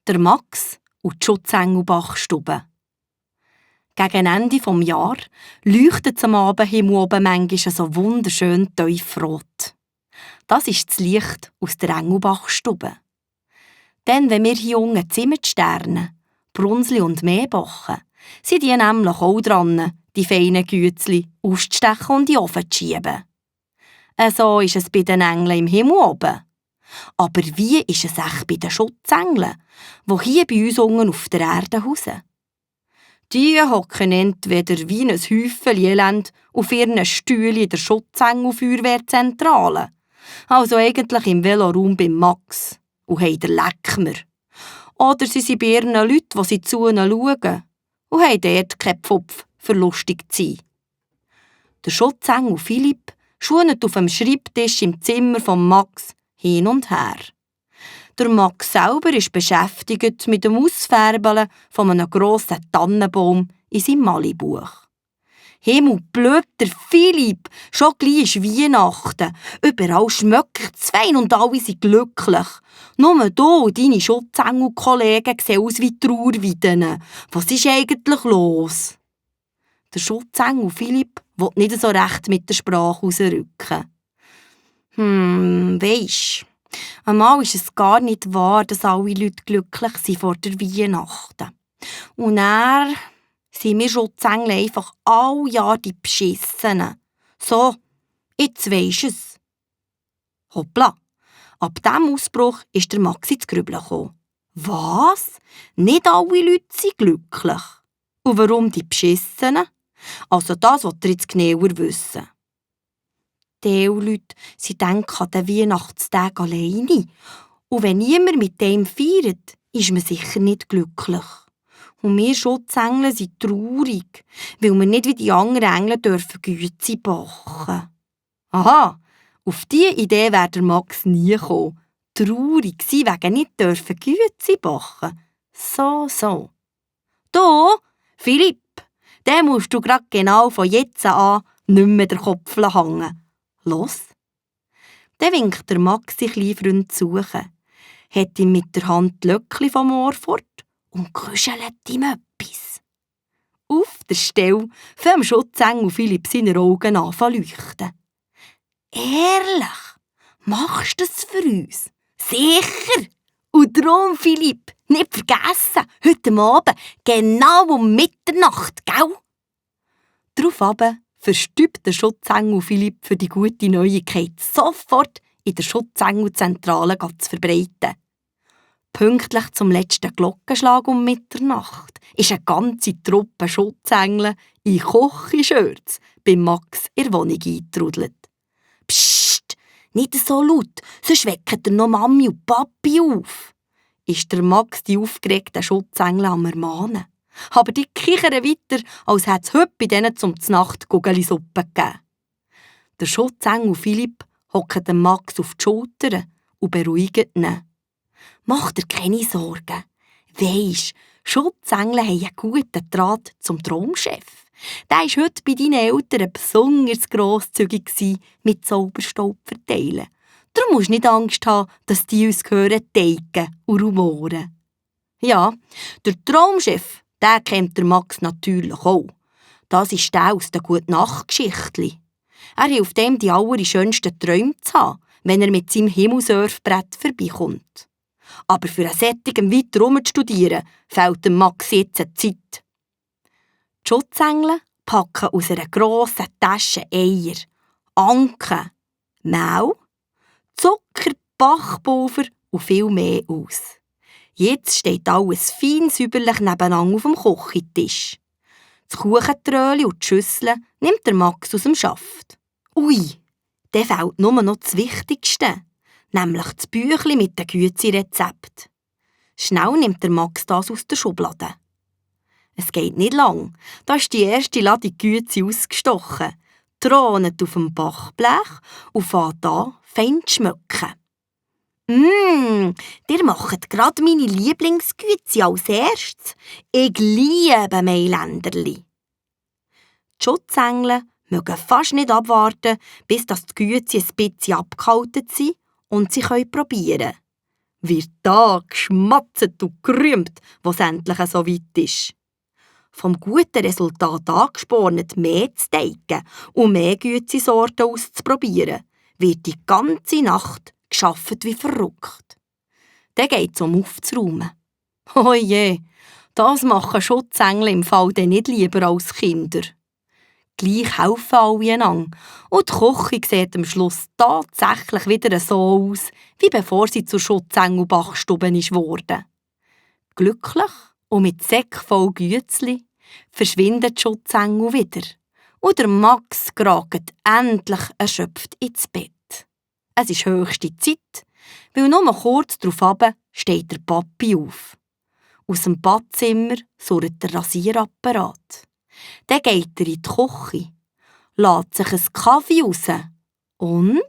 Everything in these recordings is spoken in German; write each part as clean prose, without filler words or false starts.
Der Max und die Schutzengelbachstube. Gegen Ende des Jahres leuchtet es am Abendhimmel oben manchmal so wunderschön tiefrot. Das ist das Licht aus der Engelbachstube. Denn wenn wir hier unten Zimmersterne, Brunsli und Meebachen, sind die nämlich auch dran, die feinen Gützli auszustechen und in den Ofen zu schieben. So ist es bei den Engeln im Himmel oben. Aber wie ist es echt bei den Schutzengeln, die hier bei uns unten auf der Erde hausen? Die hocken entweder wie ein Häufchen Elend auf ihren Stühlen in der Schutzengel-Feuerwehrzentrale, also eigentlich im Veloraum beim Max, und haben den Leckmer. Oder sie sind bei ihren Leuten, die sie zu ihnen schauen, und haben dort keinen Pfupf für lustig zu sein. Der Schutzengel Philipp schwunet auf dem Schreibtisch im Zimmer von Max hin und her. Der Max selber ist beschäftigt mit dem Ausfärbeln von einem grossen Tannenbaum in seinem Malibuch. Himmelblöd, der Philipp, schon gleich ist Weihnachten. Überall schmeckt es fein und alle sind glücklich. Nur du und deine Schutzengelkollegen sehen aus wie Trauerweiden. Was ist eigentlich los? Der Schutzengel Philipp will nicht so recht mit der Sprache rausrücken. Weisst, einmal ist es gar nicht wahr, dass alle Leute glücklich sind vor der Weihnachten. Und dann sind wir Schutzengel einfach alle Jahre die Beschissenen. So, jetzt weisst es. Hoppla, ab diesem Ausbruch ist der Max ins Grübeln gekommen. Was? Nicht alle Leute sind glücklich. Und warum die Beschissenen? Also das wollt ihr jetzt genauer wissen. Die Leute denken an den Weihnachtstag alleine. Und wenn niemand mit dem feiert, ist man sicher nicht glücklich. Und wir Schutzengel sind traurig, weil wir nicht wie die anderen Engel dürfen Güte backen. Aha, auf diese Idee wäre der Max nie kommen. Traurig sein wegen nicht dürfen Güte backen. So. Du, Philipp, den musst du grad genau von jetzt an nicht mehr den Kopf hängen. Los? Dann winkt der Max sich kleinen Freund zu suchen, hat ihm mit der Hand die Löckli vom Ohr fort und kuschelt ihm etwas. Auf der Stelle fängt Schutzengel Philipp seine Augen an zu leuchten. Ehrlich? Machst du das für uns? Sicher! Und darum, Philipp, nicht vergessen, heute Abend, genau um Mitternacht, gell? Daraufhin verstübt der Schutzengel Philipp für die gute Neuigkeit sofort in der Schutzengelzentrale zu verbreiten. Pünktlich zum letzten Glockenschlag um Mitternacht ist eine ganze Truppe Schutzengel in Kochi-Shirts bei Max in der Wohnung eingetrudelt. Psst, nicht so laut, sonst wecken ihr noch Mami und Papi auf, ist der Max die aufgeregten Schutzengel am Ermahnen. Aber die kichern weiter, als hätte es heute bei denen zum Znacht Gugelisuppe gegeben. Der Schutzengel Philipp hockt dem Max auf die Schulter und beruhigt ihn. Mach dir keine Sorgen. Weisst, Schutzengel haben einen guten Draht zum Traumchef. Der war heute bei deinen Eltern besonders grosszügig mit Zauberstaub verteilen. Darum musst du nicht Angst haben, dass die uns hören teigen und rumoren. Ja, der Traumchef, den kennt der Max natürlich auch. Das ist der aus den Gute-Nacht-Geschichtli. Er hat auf dem die allerschönsten Träume zu haben, wenn er mit seinem Himmelsurfbrett vorbeikommt. Aber für ein Sättigem weiter rumzustudieren, fehlt dem Max jetzt Zeit. Die Schutzengel packen aus einer grossen Tasche Eier, Anken, Mehl, Zucker, Backpulver und viel mehr aus. Jetzt steht alles fein säuberlich nebeneinander auf dem Kochentisch. Das Kuchentröli und die Schüssel nimmt der Max aus dem Schaft. Ui, dann fehlt nur noch das Wichtigste, nämlich das Büchli mit den Güezi-Rezept. Schnell nimmt der Max das aus der Schublade. Es geht nicht lang, da ist die erste Ladung Güezi ausgestochen, thront auf dem Backblech und fängt an, fein zu schmecken. Ihr macht gerade meine Lieblingsgüezi als erstes. Ich liebe Mailänderli. Die Schutzengel mögen fast nicht abwarten, bis die Güezi ein bisschen abgehalten sind und sie probieren können. wird da geschmatzt und gerühmt, was endlich so weit ist. Vom guten Resultat angespornt, mehr zu teigen und mehr gute Sorten auszuprobieren, wird die ganze Nacht geschafft wie verrückt. Dann geht es aufzuräumen. Oh je, das machen Schutzengel im Fall dann nicht lieber als Kinder. Gleich helfen alle einander und die Küche sieht am Schluss tatsächlich wieder so aus, wie bevor sie zur Schutzengel-Bachstube wurde. Glücklich und mit Säcken voll Gützli verschwinden die Schutzengel wieder und der Max geragt endlich erschöpft ins Bett. Es ist höchste Zeit, weil nur kurz darauf steht der Papi auf. Aus dem Badzimmer surrt der Rasierapparat. Dann geht er in die Küche, lässt sich einen Kaffee raus und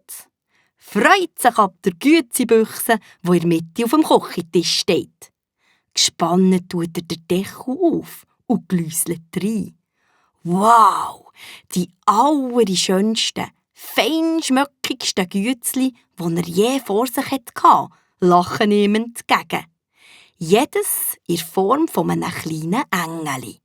freut sich ab der Gützibüchse, die in der Mitte auf dem Küchentisch steht. Gespannt tut er den Deckel auf und gläuselt rein. Wow, die allerschönsten, feinschmöckigsten Gützli, die er je vor sich hatte, lachen ihm entgegen. Jedes in Form von einem kleinen Engeli.